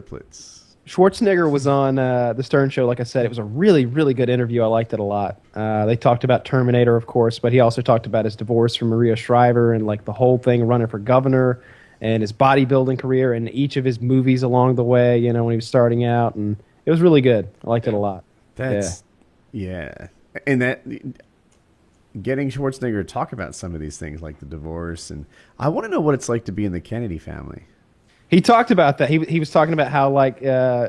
triplets. Schwarzenegger was on the Stern Show. Like I said, it was a really, really good interview. I liked it a lot. They talked about Terminator, of course, but he also talked about his divorce from Maria Shriver and like the whole thing running for governor and his bodybuilding career and each of his movies along the way, you know, when he was starting out. And it was really good. I liked it a lot. Yeah. And that getting Schwarzenegger to talk about some of these things like the divorce, and I want to know what it's like to be in the Kennedy family. He talked about that. He was talking about how like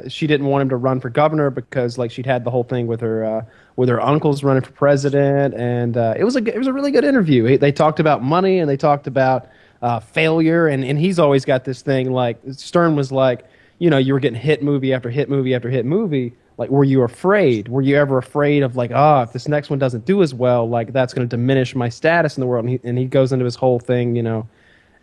she didn't want him to run for governor because like she'd had the whole thing with her uncles running for president, and it was a really good interview. They talked about money and they talked about failure, and he's always got this thing like Stern was like, you know, you were getting hit movie after hit movie after hit movie. Like, were you afraid? Were you ever afraid of like, if this next one doesn't do as well, like that's going to diminish my status in the world? And he goes into his whole thing, you know,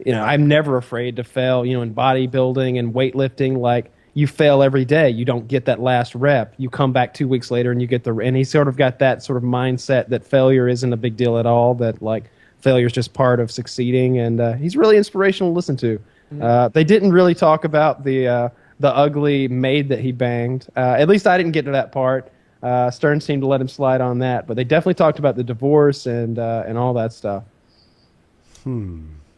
I'm never afraid to fail, you know, in bodybuilding and weightlifting. Like, you fail every day. You don't get that last rep. You come back 2 weeks later and you get and he sort of got that sort of mindset that failure isn't a big deal at all, that like failure is just part of succeeding. And he's really inspirational to listen to. They didn't really talk about the ugly maid that he banged. At least I didn't get to that part. Stern seemed to let him slide on that, but they definitely talked about the divorce and all that stuff.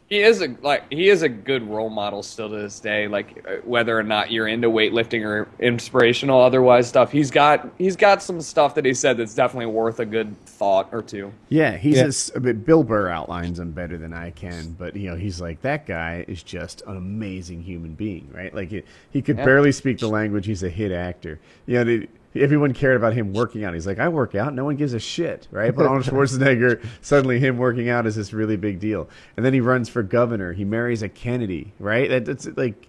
He is a good role model still to this day. Like whether or not you're into weightlifting or inspirational otherwise stuff, he's got some stuff that he said that's definitely worth a good thought or two. Yeah, Bill Burr outlines him better than I can, but you know, he's like, that guy is just an amazing human being, right? Like he could barely speak the language. He's a hit actor. You know, everyone cared about him working out. He's like, I work out. No one gives a shit, right? But Arnold Schwarzenegger, suddenly him working out is this really big deal. And then he runs for governor. He marries a Kennedy, right? It's like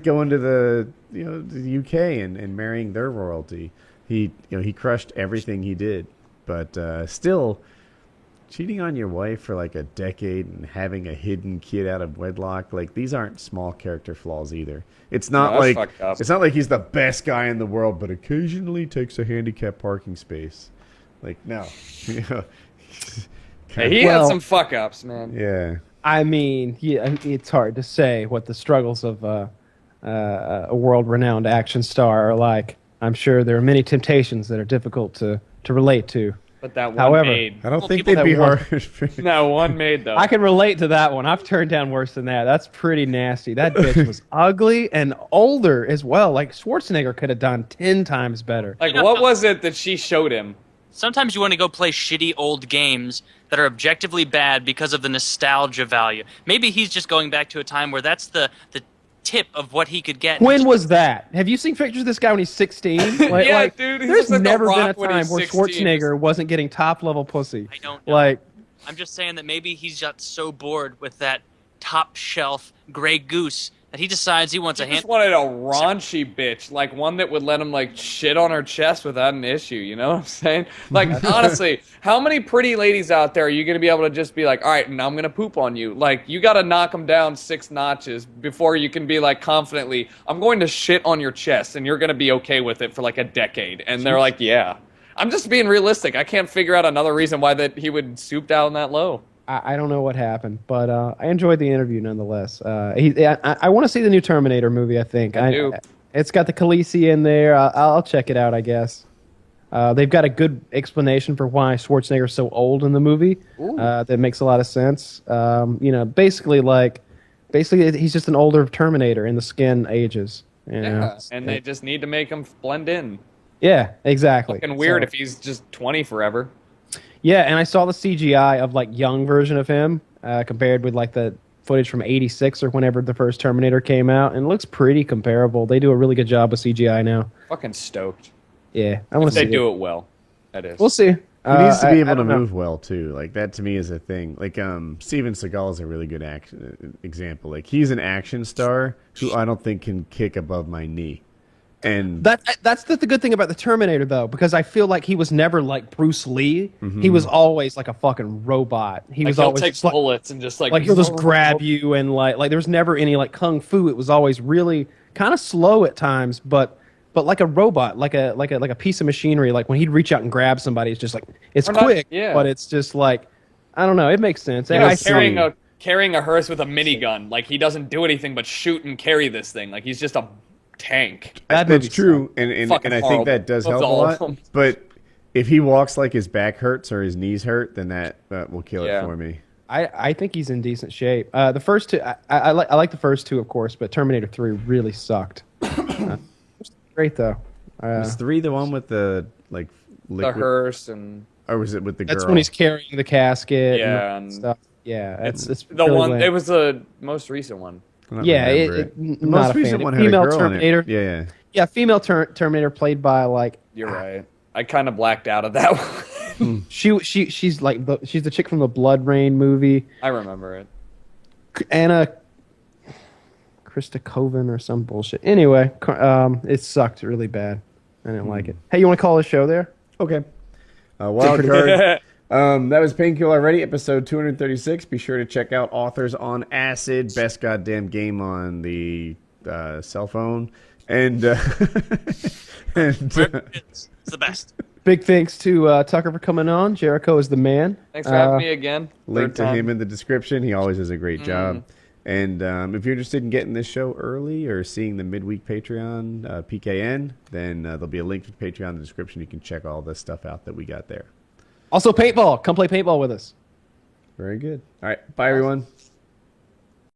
going to the UK and marrying their royalty. He crushed everything he did, but still cheating on your wife for like a decade and having a hidden kid out of wedlock, like these aren't small character flaws either. It's not it's not like he's the best guy in the world, but occasionally takes a handicapped parking space. Like, no. Hey, he had some fuck ups, man. Yeah. I mean, it's hard to say what the struggles of a world-renowned action star are like. I'm sure there are many temptations that are difficult to relate to. But that one However, made. I don't think they'd be hard. No, one made, though. I can relate to that one. I've turned down worse than that. That's pretty nasty. That bitch was ugly and older as well. Like, Schwarzenegger could have done 10 times better. Like, what was it that she showed him? Sometimes you want to go play shitty old games that are objectively bad because of the nostalgia value. Maybe he's just going back to a time where that's the tip of what he could get. When was that? Have you seen pictures of this guy when he's 16? Yeah, dude. There's never been a time where Schwarzenegger wasn't getting top-level pussy. I don't know. Like, I'm just saying that maybe he's got so bored with that top-shelf Grey Goose that he decides he wants He just wanted a raunchy bitch, like one that would let him like shit on her chest without an issue. You know what I'm saying? Like, honestly, how many pretty ladies out there are you going to be able to just be like, all right, now I'm going to poop on you? Like, you got to knock them down 6 notches before you can be like confidently, I'm going to shit on your chest, and you're going to be okay with it for like a decade. And they're like, yeah. I'm just being realistic. I can't figure out another reason why that he would stoop down that low. I don't know what happened, but I enjoyed the interview nonetheless. I want to see the new Terminator movie, I think. I do. It's got the Khaleesi in there. I'll check it out, I guess. They've got a good explanation for why Schwarzenegger's so old in the movie. That makes a lot of sense. Basically he's just an older Terminator and the skin ages. And they just need to make him blend in. Yeah, exactly. Fucking weird if he's just 20 forever. Yeah, and I saw the CGI of like young version of him compared with like the footage from '86 or whenever the first Terminator came out, and it looks pretty comparable. They do a really good job with CGI now. Fucking stoked. Yeah, I want to see. They do it well. That is. We'll see. He needs to be able to move well too. Like that to me is a thing. Like Steven Seagal is a really good example. Like he's an action star who I don't think can kick above my knee. And that's the good thing about the Terminator, though, because I feel like he was never like Bruce Lee. Mm-hmm. He was always like a fucking robot. He was always take bullets and just like he'll just grab you and like there was never any like kung fu. It was always really kind of slow at times, but like a robot, like a piece of machinery. Like when he'd reach out and grab somebody, it's just like it's quick, but it's just like I don't know. It makes sense. He was carrying a hearse with a minigun. Like he doesn't do anything but shoot and carry this thing. Like he's just a tank. That That's movie true, and Fucking I horrible. think that does Loves help a all of lot. them. But if he walks like his back hurts or his knees hurt, then that will kill it Yeah. for me. I think he's in decent shape. The first two, I like the first two, of course, but Terminator 3 really sucked. Great though. Was 3 the one with the like The liquid, hearse and or was it with the That's girl? when he's carrying the casket. Yeah, and and- stuff. Yeah, it's the really one. lame. It was the most recent one. I don't Yeah, remember not the most a recent fan. one had a Female girl Terminator. in it. Yeah. Yeah, female Terminator played by like You're right. I kind of blacked out of that one. she's like she's the chick from the Blood Rain movie. I remember it. Anna Krista Coven or some bullshit. Anyway, it sucked really bad. I didn't like it. Hey, you want to call the show there? Okay. Wild card. That was Painkiller Already, episode 236. Be sure to check out Authors on Acid, best goddamn game on the cell phone, and It's the best. Big thanks to Tucker for coming on. Jericho is the man. Thanks for having me again. link Third to time. him in the description. He always does a great job. And if you're interested in getting this show early or seeing the midweek Patreon PKN, then there'll be a link to Patreon in the description. You can check all the stuff out that we got there. Also, paintball. Come play paintball with us. Very good. All right. Bye, everyone.